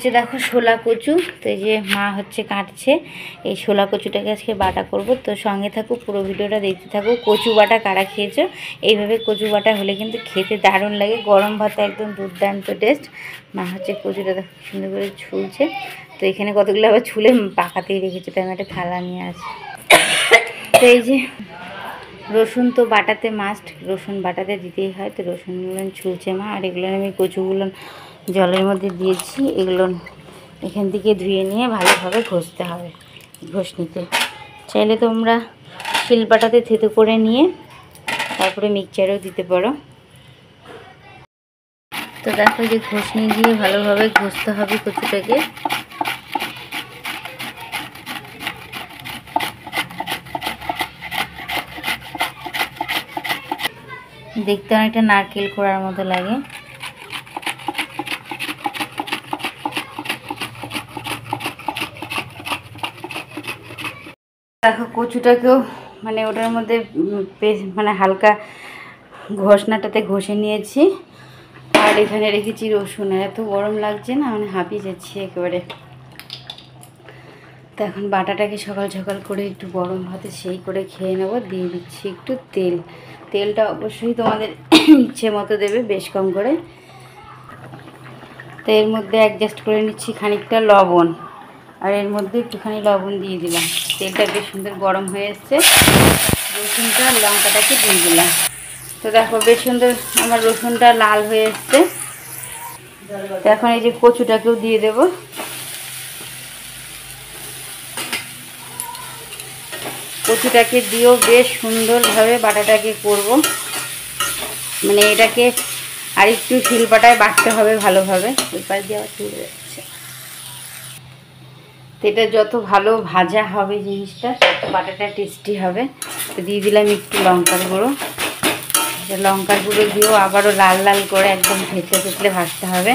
হচ্ছে দেখো শোলা কচু। তো এই যে মা হচ্ছে কাটছে এই শোলা কচুটাকে আজকে বাটা করব। তো সঙ্গে থাকো, পুরো ভিডিওটা দেখতে থাকো। কচু বাটা কারা খেয়েছো? এইভাবে কচু বাটা হলে কিন্তু খেতে দারুণ লাগে, গরম ভাতে একদম দুর্দান্ত টেস্ট। মা হচ্ছে কচুটা দেখো সুন্দর করে ছুলছে। তো এখানে কতগুলো আবার ছুলে পাকাতেই রেখেছে, তো আমি একটা থালা নিয়ে আসি। তো এই যে রসুন তো বাটাতে মাস্ট, রসুন বাটাতে দিতেই হয়। তো রসুনগুলো ছুলছে মা, আর এগুলো আমি কচুগুলো জলের মধ্যে দিয়েছি। এগুলো এখান থেকে ধুয়ে নিয়ে ভালোভাবে ঘষতে হবে, ঘষনিতে। চাইলে তোমরা শিলপাটাতে থেতো করে নিয়ে তারপরে মিক্সচারেও দিতে পারো। তো দেখো যে ঘষনি দিয়ে ভালোভাবে ঘষতে হবে কচুটাকে। দেখতে অনেকটা নারকেল কোড়ার মতো লাগে। দেখো কচুটাকেও মানে ওটার মধ্যে মানে হালকা ঘষনাটাতে ঘষে নিয়েছি। আর এখানে রেখেছি রসুন। এত গরম লাগছে না, মানে হাঁপিয়ে যাচ্ছি একেবারে। তো এখন বাটাটাকে সকাল সকাল করে একটু গরম ভাতে সেই করে খেয়ে নেবো। দিয়ে দিচ্ছি একটু তেল। তেলটা অবশ্যই তোমাদের ইচ্ছে মতো দেবে, বেশ কম করে। তো এর মধ্যে অ্যাডজাস্ট করে নিচ্ছি খানিকটা লবণ, আর এর মধ্যে একটুখানি লবণ দিয়ে দিলাম। তেলটা বেশ সুন্দর গরম হয়ে এসছে। রসুনটা লঙ্কাটাকে দিয়ে দিলাম। তো দেখো বেশ সুন্দর আমার রসুনটা লাল হয়ে এসছে। তো এখন এই যে কচুটাকেও দিয়ে দেব। কচুটাকে দিয়েও বেশ সুন্দরভাবে বাটাটাকে করব। মানে এটাকে আর একটু শিলপাটায় বাটতে হবে ভালোভাবে। ওই পাশ দিয়ে আবার চলে যাচ্ছে। তো এটা যত ভালো ভাজা হবে জিনিসটা, তত বাটাটা টেস্টি হবে। তো দিয়ে দিলাম একটু লঙ্কার গুঁড়ো। লঙ্কার গুঁড়ো দিয়েও আবারও লাল লাল করে একদম থেতলে থেতলে ভাজতে হবে।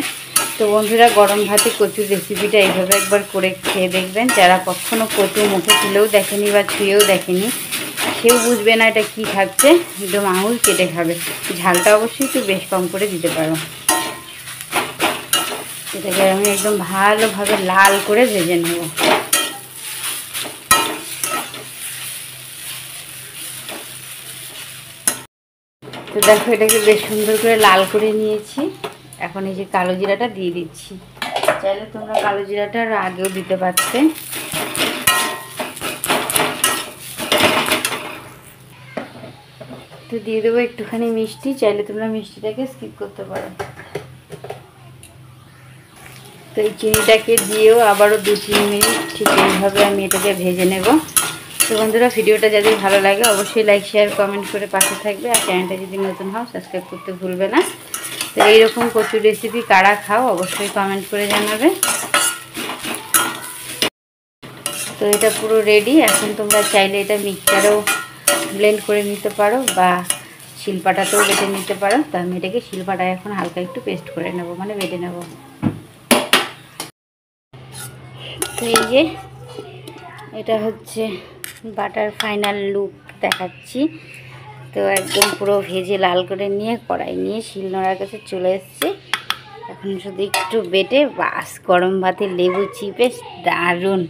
তো বন্ধুরা, গরম ভাতে কচুর রেসিপিটা এইভাবে একবার করে খেয়ে দেখবেন। যারা কখনও কচু মুখে তুলেও দেখেনি বা ছুঁয়েও দেখেনি, কেউ বুঝবে না এটা কী খাচ্ছে, একদম আঙুল কেটে খাবে। ঝালটা অবশ্যই একটু বেশ কম করে দিতে পারো। এটাকে আমি একদম ভালোভাবে লাল করে ভেজে নেব। তো দেখো এটাকে বেশ সুন্দর করে লাল করে নিয়েছি। এখন এই যে কালো জিরাটা দিয়ে দিচ্ছি। চাইলে তোমরা কালো জিরাটা আগেও দিতে পারতে। তো দিয়ে দেবো একটুখানি মিষ্টি। চাইলে তোমরা মিষ্টিটাকে স্কিপ করতে পারো। তো এই চিনিটাকে দিয়েও আবারও 2-3 মিনিট ঠিক এইভাবে আমি এটাকে ভেজে নেব। তো বন্ধুরা, ভিডিওটা যদি ভালো লাগে অবশ্যই লাইক শেয়ার কমেন্ট করে পাশে থাকবে। আর চ্যানেলটা যদি নতুন হও সাবস্ক্রাইব করতে ভুলবে না। তো এইরকম কচুর রেসিপি কারা খাও অবশ্যই কমেন্ট করে জানাবে। তো এটা পুরো রেডি। এখন তোমরা চাইলে এটা মিক্সচারেও ব্লেন্ড করে নিতে পারো বা শিলপাটাতেও বেটে নিতে পারো। তো আমি এটাকে শিলপাটায় এখন হালকা একটু পেস্ট করে নেব, মানে বেটে নেব। তো এই যে এটা হচ্ছে বাটার ফাইনাল লুক দেখাচ্ছি। তো একদম পুরো ভেজে লাল করে নিয়ে কড়াই নিয়ে শিলনোড়ার কাছে চলে এসেছি। এখন শুধু একটু বেটে বাস গরম ভাতে লেবু চিপে দারুণ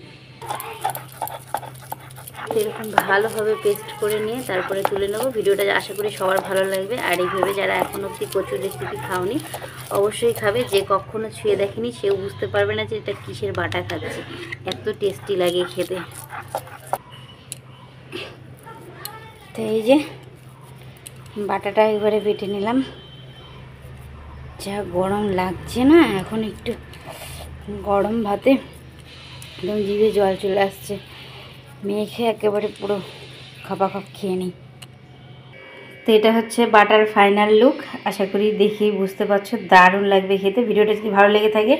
এরকম ভালোভাবে পেস্ট করে নিয়ে তারপরে তুলে নেব। ভিডিওটা আশা করি সবার ভালো লাগবে। আর এইভাবে যারা এখন অবধি কচুর রেসিপি খাওনি অবশ্যই খাবে। যে কখনো ছুঁয়ে দেখেনি সেও বুঝতে পারবে না যে এটা কিসের বাটা খাচ্ছে, এত টেস্টি লাগে খেতে। তো এই যে বাটাটা এবারে বেটে নিলাম। যা গরম লাগছে না, এখন একটু গরম ভাতে একদম জিভে জল চলে আসছে। মেখে একেবারে পুরো খাপাখাপ খেয়ে নিই। তো এটা হচ্ছে বাটার ফাইনাল লুক। আশা করি দেখেই বুঝতে পারছো দারুণ লাগবে খেতে। ভিডিওটা যদি ভালো লেগে থাকে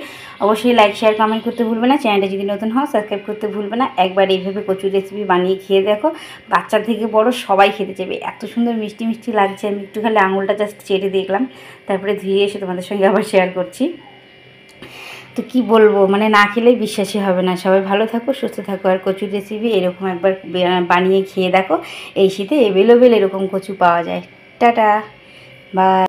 অবশ্যই লাইক শেয়ার কমেন্ট করতে ভুলবে না। চ্যানেলটা যদি নতুন হও সাবস্ক্রাইব করতে ভুলবে না। একবার এইভাবে কচুর রেসিপি বানিয়ে খেয়ে দেখো, বাচ্চা থেকে বড় সবাই খেতে চাইবে। এত সুন্দর মিষ্টি মিষ্টি লাগছে। আমি একটু খালি আঙুলটা জাস্ট চেটে দেখলাম, তারপরে ধুয়ে এসে তোমাদের সঙ্গে আবার শেয়ার করছি। তো কি বলবো, মানে না খেলেই বিশ্বাসই হবে না। সবাই ভালো থাকো, সুস্থ থাকো। আর কচুর রেসিপি এরকম একবার বানিয়ে খেয়ে দেখো। এই শীতে অ্যাভেলেবেল এরকম কচু পাওয়া যায়। Tata, by.